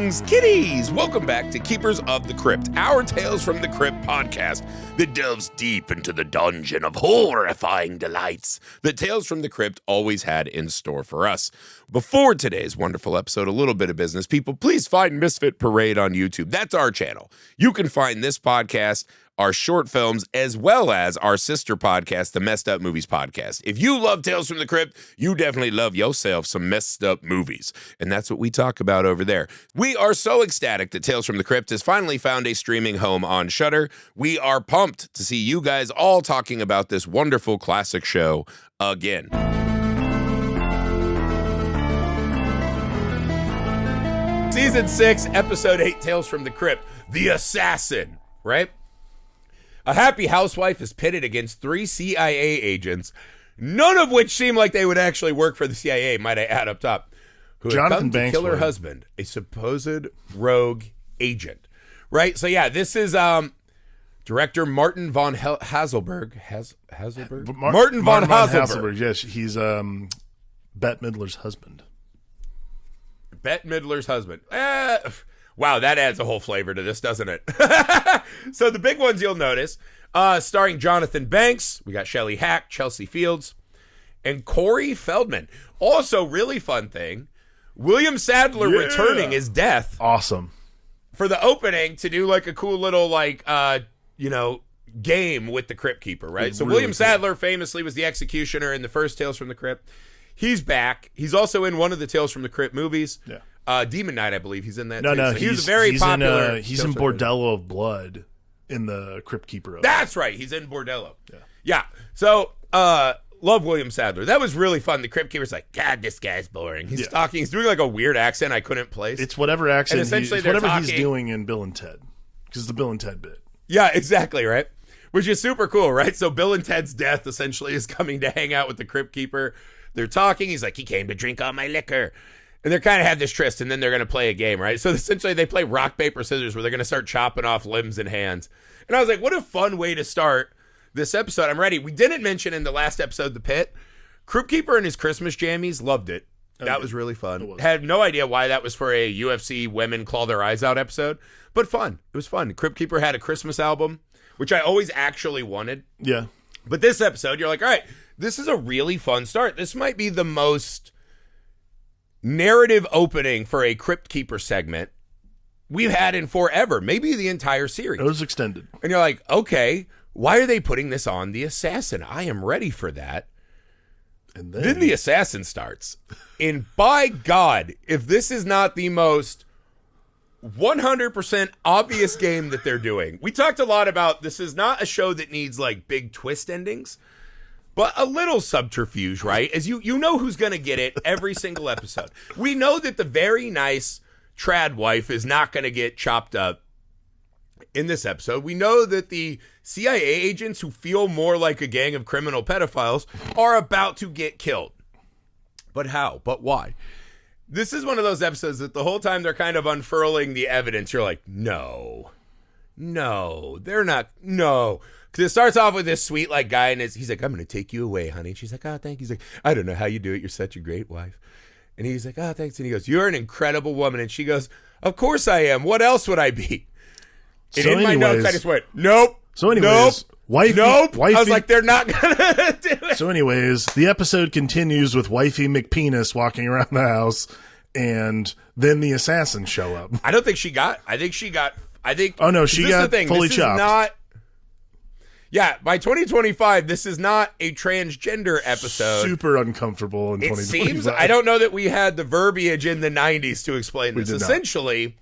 Greetings, kitties! Welcome back to Keepers of the Crypt, our Tales from the Crypt podcast that delves deep into the dungeon of horrifying delights that Tales from the Crypt always had in store for us. Before today's wonderful episode, a little bit of business. People, please find Misfit Parade on YouTube. That's our channel. You can find this podcast, our short films, as well as our sister podcast, the Messed Up Movies Podcast. If you love Tales from the Crypt, you definitely love yourself some messed up movies. And that's what we talk about over there. We are so ecstatic that Tales from the Crypt has finally found a streaming home on Shudder. We are pumped to see you guys all talking about this wonderful classic show again. Season 6, Episode 8, Tales from the Crypt, The Assassin, right? A happy housewife is pitted against 3 CIA agents, none of which seem like they would actually work for the CIA, might I add up top, who have come to kill her husband, a supposed rogue agent, right? So yeah, this is director Martin von Haselberg. Haselberg? Martin von Haselberg. Yes, he's Bette Midler's husband. Bette Midler's husband. Wow, that adds a whole flavor to this, doesn't it? So the big ones you'll notice, starring Jonathan Banks, we got Shelley Hack, Chelsea Fields, and Corey Feldman. Also, really fun thing, William Sadler returning as Death. Awesome. For the opening to do like a cool little game with the Crypt Keeper, right? So really William Sadler famously was the executioner in the first Tales from the Crypt. He's back. He's also in one of the Tales from the Crypt movies. Yeah. Demon Knight, I believe he's in that. No, he was very popular. He's in Bordello of Blood in the Crypt Keeper. That's right. He's in Bordello. Yeah. So, love William Sadler. That was really fun. The Crypt Keeper's like, God, this guy's boring. He's talking. He's doing like a weird accent I couldn't place. It's whatever accent. It's whatever he's doing in Bill and Ted, because it's the Bill and Ted bit. Yeah, exactly. Right. Which is super cool, right? So Bill and Ted's Death essentially is coming to hang out with the Crypt Keeper. They're talking. He's like, he came to drink all my liquor. And they're kind of have this tryst, and then they're going to play a game, right? So essentially they play rock, paper, scissors, where they're going to start chopping off limbs and hands. And I was like, what a fun way to start this episode. I'm ready. We didn't mention in the last episode, The Pit. Crypt Keeper and his Christmas jammies, loved it. That was really fun. Had no idea why that was for a UFC women claw their eyes out episode, but fun. It was fun. Crypt Keeper had a Christmas album, which I always actually wanted. Yeah. But this episode, you're like, all right, this is a really fun start. This might be the most narrative opening for a Crypt Keeper segment we've had in forever, maybe the entire series. It was extended. And you're like, okay, why are they putting this on the assassin? I am ready for that. And then the assassin starts. And by God, if this is not the most 100% obvious game that they're doing. We talked a lot about this is not a show that needs like big twist endings, but a little subterfuge, right? As you know who's going to get it every single episode. We know that the very nice trad wife is not going to get chopped up in this episode. We know that the CIA agents who feel more like a gang of criminal pedophiles are about to get killed. But how? But why? This is one of those episodes that the whole time they're kind of unfurling the evidence. You're like, no, they're not. No. Because it starts off with this sweet like guy, and he's like, I'm going to take you away, honey. And she's like, oh, thank you. He's like, I don't know how you do it. You're such a great wife. And he's like, oh, thanks. And he goes, you're an incredible woman. And she goes, of course I am. What else would I be? And so in my notes, I just went, nope. So anyways, wifey. I was like, they're not going to do it. So anyways, the episode continues with wifey McPenis walking around the house, and then the assassins show up. I think she got fully chopped. Yeah, by 2025, this is not a transgender episode. Super uncomfortable in 2025. It seems, I don't know that we had the verbiage in the 90s to explain this. Essentially,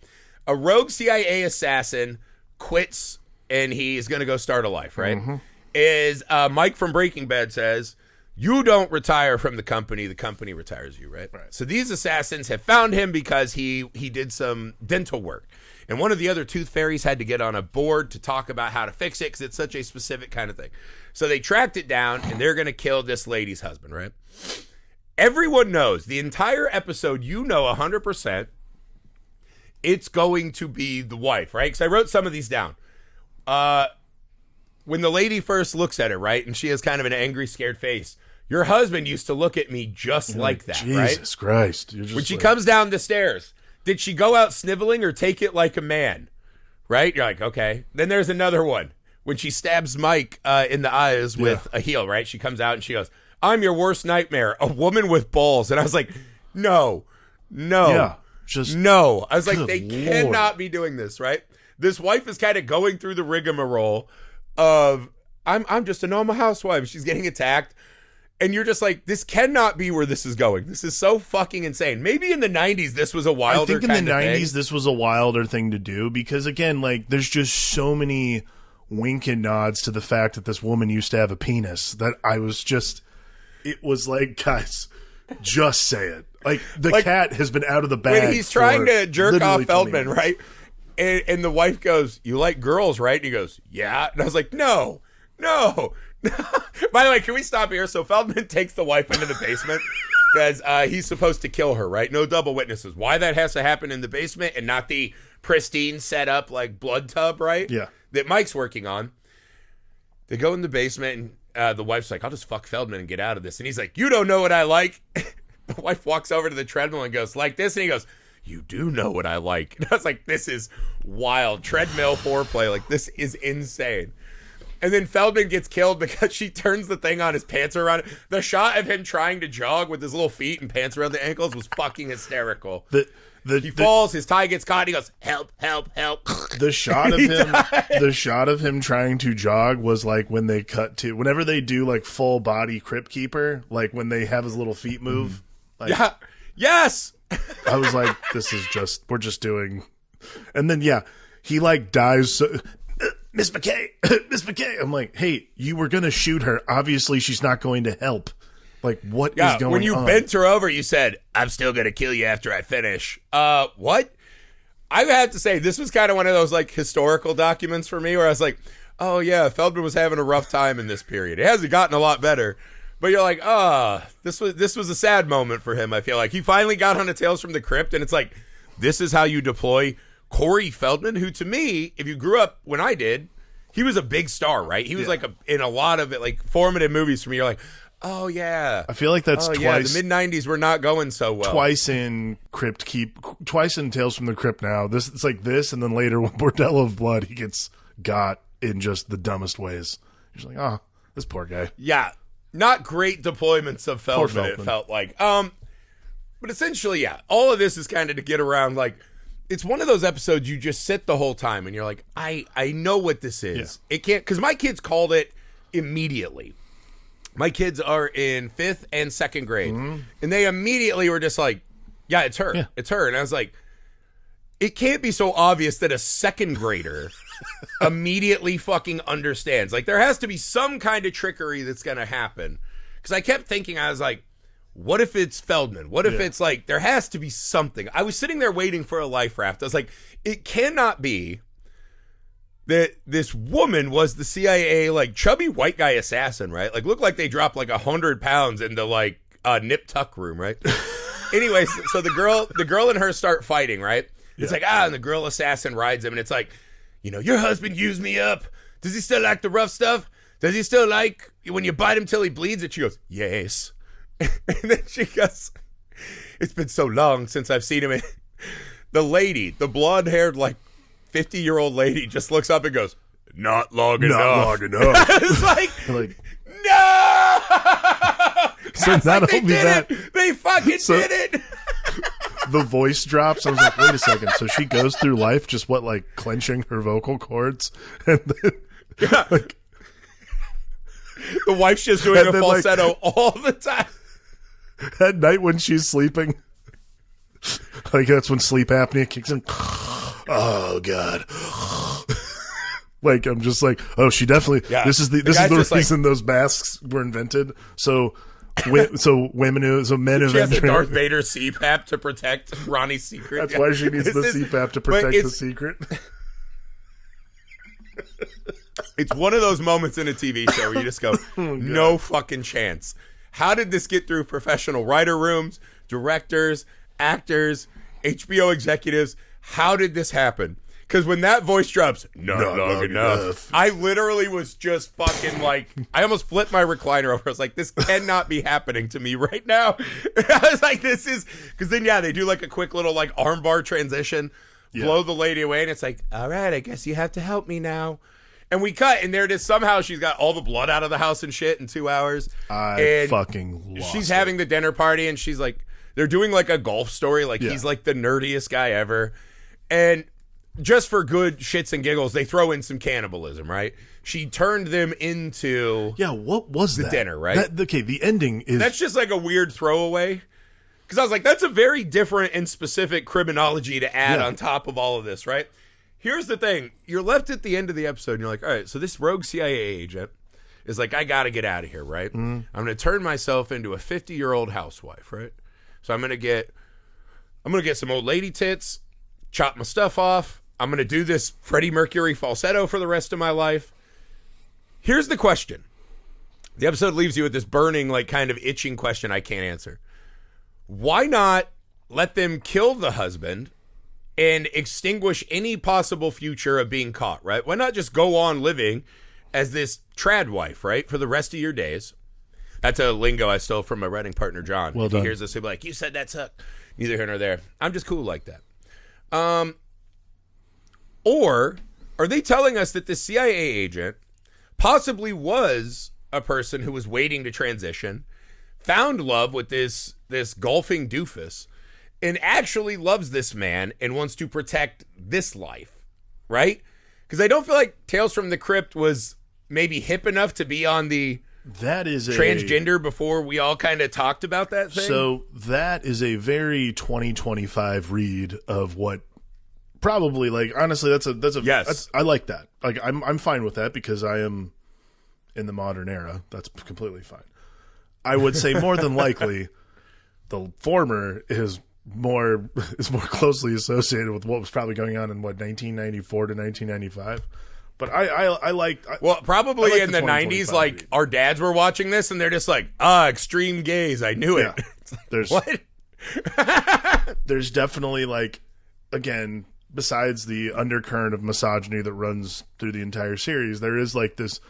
a rogue CIA assassin quits and he's going to go start a life, right? Mm-hmm. Mike from Breaking Bad says, you don't retire from the company retires you, right? So these assassins have found him because he did some dental work. And one of the other tooth fairies had to get on a board to talk about how to fix it because it's such a specific kind of thing. So they tracked it down, and they're going to kill this lady's husband, right? Everyone knows, the entire episode, 100%, it's going to be the wife, right? Because I wrote some of these down. When the lady first looks at her, right, and she has kind of an angry, scared face, your husband used to look at me just like that, right? Jesus Christ. When she comes down the stairs, Did she go out sniveling or take it like a man? Right? You're like, okay. Then there's another one. When she stabs Mike in the eyes with a heel, right? She comes out and she goes, I'm your worst nightmare, a woman with balls. And I was like, no. Yeah, no. I was like, they cannot be doing this, right? This wife is kind of going through the rigmarole of, I'm just a normal housewife. She's getting attacked. And you're just like, this cannot be where this is going. This is so fucking insane. Maybe in the 90s, this was a wilder kind of thing. I think in the 90s, this was a wilder thing to do. Because, again, like, there's just so many wink and nods to the fact that this woman used to have a penis that I was just, it was like, guys, just say it. Like, the cat has been out of the bag. When he's trying to jerk off Feldman, right? And the wife goes, you like girls, right? And he goes, yeah. And I was like, no. By the way, can we stop here? So Feldman takes the wife into the basement because he's supposed to kill her, right? No double witnesses. Why that has to happen in the basement and not the pristine set up like blood tub, right? Yeah. That Mike's working on. They go in the basement and the wife's like, I'll just fuck Feldman and get out of this. And he's like, you don't know what I like. The wife walks over to the treadmill and goes, like this. And he goes, you do know what I like. And I was like, this is wild. Treadmill foreplay. Like, this is insane. And then Feldman gets killed because she turns the thing on, his pants are around. The shot of him trying to jog with his little feet and pants around the ankles was fucking hysterical. He falls, his tie gets caught, and he goes, help. The shot of him trying to jog was like when they cut to, whenever they do like full body Crypt Keeper, like when they have his little feet move. Like, yeah. Yes. I was like, we're just doing. And then, he like dies. Miss McKay. I'm like, hey, you were going to shoot her. Obviously, she's not going to help. Like, what is going on? When you bent her over, you said, I'm still going to kill you after I finish. What? I have to say, this was kind of one of those, like, historical documents for me where I was like, oh, yeah, Feldman was having a rough time in this period. It hasn't gotten a lot better. But you're like, this was a sad moment for him, I feel like. He finally got on a Tales from the Crypt, and it's like, this is how you deploy Corey Feldman, who, to me, if you grew up when I did, he was a big star, right? He was, like, in a lot of it, like, formative movies for me. You're like, oh, yeah. I feel like that's twice. Yeah, the mid-'90s were not going so well. Twice in Tales from the Crypt now. It's like this, and then later when Bordello of Blood, he gets got in just the dumbest ways. You're just like, this poor guy. Yeah. Not great deployments of Feldman, it felt like. But essentially, all of this is kind of to get around, like, it's one of those episodes you just sit the whole time and you're like, I know what this is. Yeah. It can't, because my kids called it immediately. My kids are in 5th and 2nd grade, and they immediately were just like, yeah, it's her. Yeah. It's her. And I was like, it can't be so obvious that a 2nd grader immediately fucking understands. Like, there has to be some kind of trickery that's going to happen. Because I kept thinking, I was like, what if it's Feldman? What if it's like, there has to be something. I was sitting there waiting for a life raft. I was like, it cannot be that this woman was the CIA, like, chubby white guy assassin, right? Like, looked like they dropped like 100 pounds into like a nip tuck room, right? Anyways, so the girl and her start fighting, right? It's like, and the girl assassin rides him, and it's like, your husband used me up. Does he still like the rough stuff? Does he still like when you bite him till he bleeds? And she goes, yes. And then she goes, it's been so long since I've seen him. The lady, the blonde-haired, like, 50-year-old lady just looks up and goes, not long enough. It's like, no! So not like, only that, they fucking did it. The voice drops. I was like, wait a second. So she goes through life just like clenching her vocal cords, and then like, the wife's just doing a falsetto all the time. At night when she's sleeping, like that's when sleep apnea kicks in. Oh God. Like, I'm just like, she definitely. Yeah. This is the reason those masks were invented. So men who she has a Darth Vader CPAP to protect Ronnie's secret. That's why she needs the CPAP to protect the secret. It's one of those moments in a TV show where you just go, no fucking chance. How did this get through professional writer rooms, directors, actors, HBO executives? How did this happen? Because when that voice drops, not long enough. I literally was just fucking like, I almost flipped my recliner over. I was like, this cannot be happening to me right now. I was like, this is, because then, they do like a quick little like armbar transition, blow the lady away, and it's like, all right, I guess you have to help me now. And we cut, and there it is. Somehow she's got all the blood out of the house and shit in 2 hours. I fucking lost She's having the dinner party, and she's like, they're doing like a golf story. Like he's like the nerdiest guy ever. And just for good shits and giggles, they throw in some cannibalism, right? She turned them into what was the dinner, right? The ending is... That's just like a weird throwaway. Because I was like, that's a very different and specific criminology to add on top of all of this, right? Here's the thing. You're left at the end of the episode, and you're like, all right, so this rogue CIA agent is like, I got to get out of here, right? I'm going to turn myself into a 50-year-old housewife, right? So I'm going to get some old lady tits, chop my stuff off. I'm going to do this Freddie Mercury falsetto for the rest of my life. Here's the question. The episode leaves you with this burning, like kind of itching question I can't answer. Why not let them kill the husband and extinguish any possible future of being caught, right? Why not just go on living as this trad wife, right, for the rest of your days? That's a lingo I stole from my writing partner, John. Well if done. He hears this, he'll be like, you said that sucked. Neither here nor there. I'm just cool like that. Or are they telling us that the CIA agent possibly was a person who was waiting to transition, found love with this golfing doofus, and actually loves this man and wants to protect this life, right? Because I don't feel like Tales from the Crypt was maybe hip enough to be on the transgender before we all kind of talked about that thing. So that is a very 2025 read of what probably, like, honestly, I like that. Like, I'm fine with that because I am in the modern era. That's completely fine. I would say more than likely the former is more closely associated with what was probably going on in 1994 to 1995. But I like probably in the 90s, like read. Our dads were watching this and they're just like, extreme gays. I knew it. There's what? There's definitely, like, again, besides the undercurrent of misogyny that runs through the entire series, there is like this.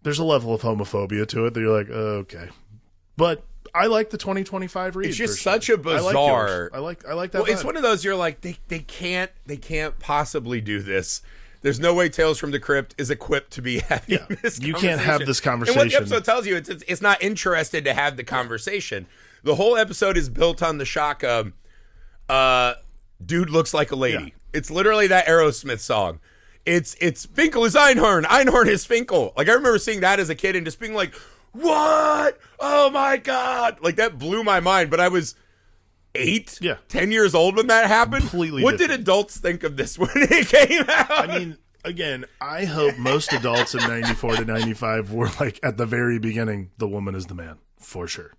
There's a level of homophobia to it that you're like, okay, but I like the 2025 read. It's just such a bizarre. I like that. Well, it's one of those you're like, they can't possibly do this. There's no way Tales from the Crypt is equipped to be having this conversation. You can't have this conversation. And what the episode tells you, it's not interested to have the conversation. The whole episode is built on the shock of, dude looks like a lady. Yeah. It's literally that Aerosmith song. It's Finkel is Einhorn. Einhorn is Finkel. Like, I remember seeing that as a kid and just being like, what? Oh my God. Like, that blew my mind. But I was 10 years old when that happened. Completely what different. Did adults think of this when it came out? I mean, again, I hope most adults in 94 to 95 were like, at the very beginning, the woman is the man. For sure.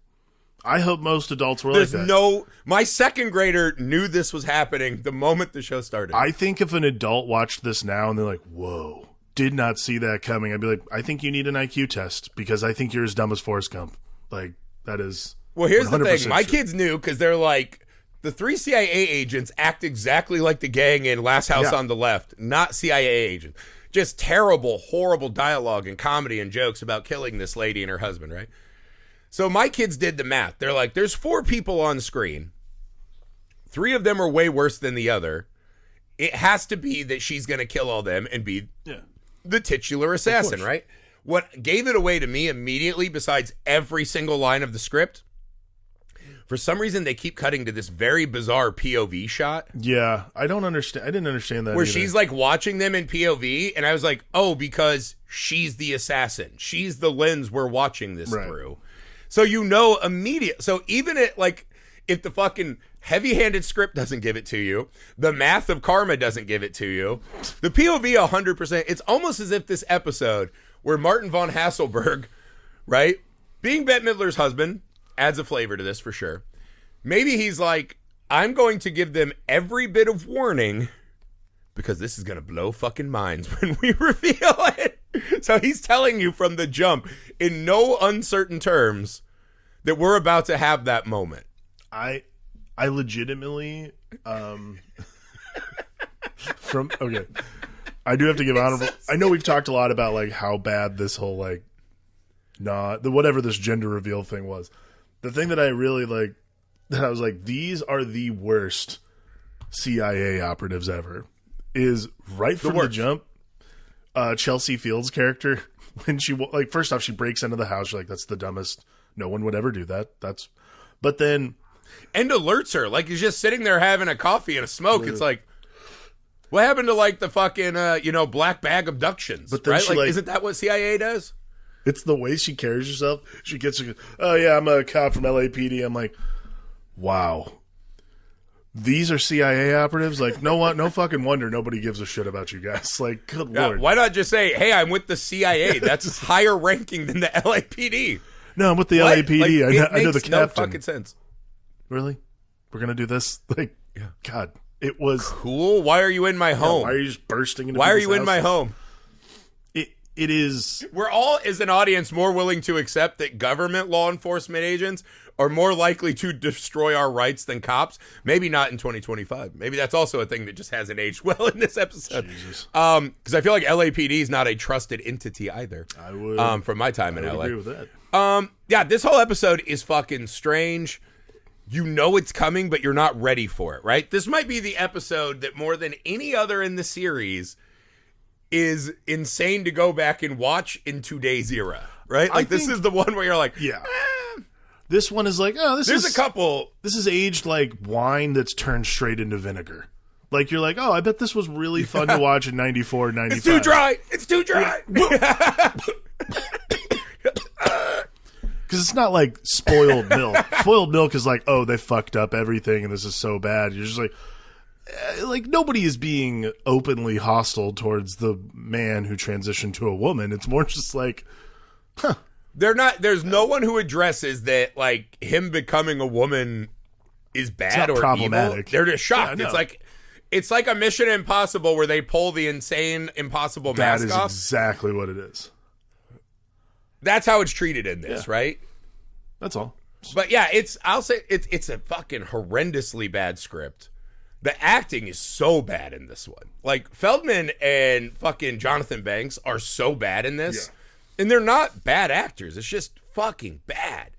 I hope most adults were like that. My second grader knew this was happening the moment the show started. I think if an adult watched this now and they're like, whoa, did not see that coming, I'd be like, I think you need an IQ test because I think you're as dumb as Forrest Gump. Like, that is. Well, here's the thing. My kids knew because they're like, the 3 CIA agents act exactly like the gang in Last House on the Left, not CIA agents. Just terrible, horrible dialogue and comedy and jokes about killing this lady and her husband, right? So my kids did the math. They're like, there's 4 people on screen. 3 of them are way worse than the other. It has to be that she's going to kill all them and be the titular assassin, right? What gave it away to me immediately, besides every single line of the script, for some reason they keep cutting to this very bizarre POV shot. Yeah, I don't understand. I didn't understand that where either. She's like watching them in POV, and I was like, oh, because she's the assassin. She's the lens we're watching this through. So you know immediate. So even if the fucking heavy-handed script doesn't give it to you, the math of karma doesn't give it to you, the POV 100%, it's almost as if this episode where Martin von Haselberg, right, being Bette Midler's husband, adds a flavor to this for sure. Maybe he's like, I'm going to give them every bit of warning because this is going to blow fucking minds when we reveal it. So he's telling you from the jump in no uncertain terms that we're about to have that moment. I legitimately Okay. I do have to give honorable. I know we've talked a lot about like how bad this whole like, whatever this gender reveal thing was. The thing that I really like, that I was like, these are the worst CIA operatives ever. Is right from the jump. Chelsea Field's character, when she like, first off, she breaks into the house. You're like, that's the dumbest. No one would ever do that. But then, and alerts her like he's just sitting there having a coffee and a smoke. It's like, what happened to like the fucking black bag abductions? But then right? Like, isn't that what CIA does? It's the way she carries herself. She gets, oh yeah, I'm a cop from LAPD. I'm like, wow. These are CIA operatives? Like, no fucking wonder nobody gives a shit about you guys. Like, good lord. Why not just say, hey, I'm with the CIA? That's higher ranking than the LAPD. No, I'm with the LAPD. Like, I know the captain. No fucking sense. Really? We're going to do this? Like, God, it was... Cool. Why are you in my home? Why are you just bursting into Why are you houses? in my home? It is... We're all, as an audience, more willing to accept that government law enforcement agents are more likely to destroy our rights than cops. Maybe not in 2025. Maybe that's also a thing that just hasn't aged well in this episode. Jesus. Because I feel like LAPD is not a trusted entity either. I would. From my time in LA. Agree with that. Yeah, this whole episode is fucking strange. You know it's coming, but you're not ready for it, right? This might be the episode that more than any other in the series is insane to go back and watch in today's era, right? Like, this is the one where you're like, yeah. This one is like, oh, there's a couple. This is aged like wine that's turned straight into vinegar. Like, you're like, oh, I bet this was really fun to watch in 94, 95. It's too dry. It's too dry. Because it's not like spoiled milk. Spoiled milk is like, oh, they fucked up everything and this is so bad. You're just like nobody is being openly hostile towards the man who transitioned to a woman. It's more just like, huh. There's no one who addresses that, like, him becoming a woman is bad or problematic. Evil. They're just shocked. Yeah, it's like a Mission Impossible where they pull the insane impossible mask off. That is exactly what it is. That's how it's treated in this, right? That's all. But yeah, I'll say it's a fucking horrendously bad script. The acting is so bad in this one. Like, Feldman and fucking Jonathan Banks are so bad in this. Yeah. And they're not bad actors. It's just fucking bad.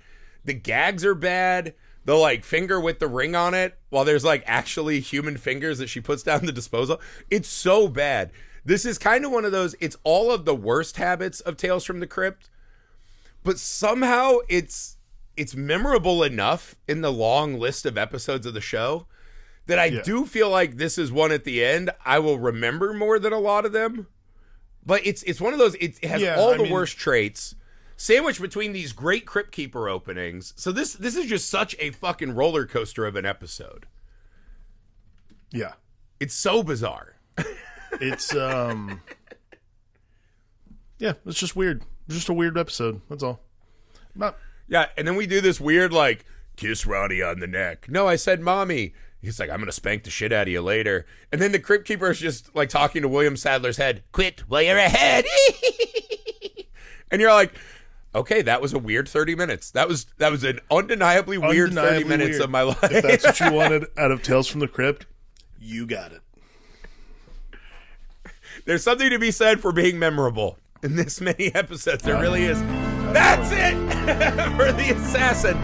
The gags are bad. The, like, finger with the ring on it, while there's, like, actually human fingers that she puts down the disposal. It's so bad. This is kind of one of those, it's all of the worst habits of Tales from the Crypt, but somehow it's memorable enough in the long list of episodes of the show that I do feel like this is one at the end I will remember more than a lot of them. But it's one of those, it has all the worst traits, sandwiched between these great Crypt Keeper openings. So this is just such a fucking roller coaster of an episode. Yeah. It's so bizarre. It's, it's just weird. Just a weird episode. That's all. Yeah, and then we do this weird, like, kiss Ronnie on the neck. No, I said mommy. He's like, I'm going to spank the shit out of you later. And then the Crypt Keeper is just, like, talking to William Sadler's head. Quit while you're ahead. And you're like, okay, that was a weird 30 minutes. That was an undeniably weird 30 minutes of my life. If that's what you wanted out of Tales from the Crypt, you got it. There's something to be said for being memorable in this many episodes. There really is. That's it for the assassin.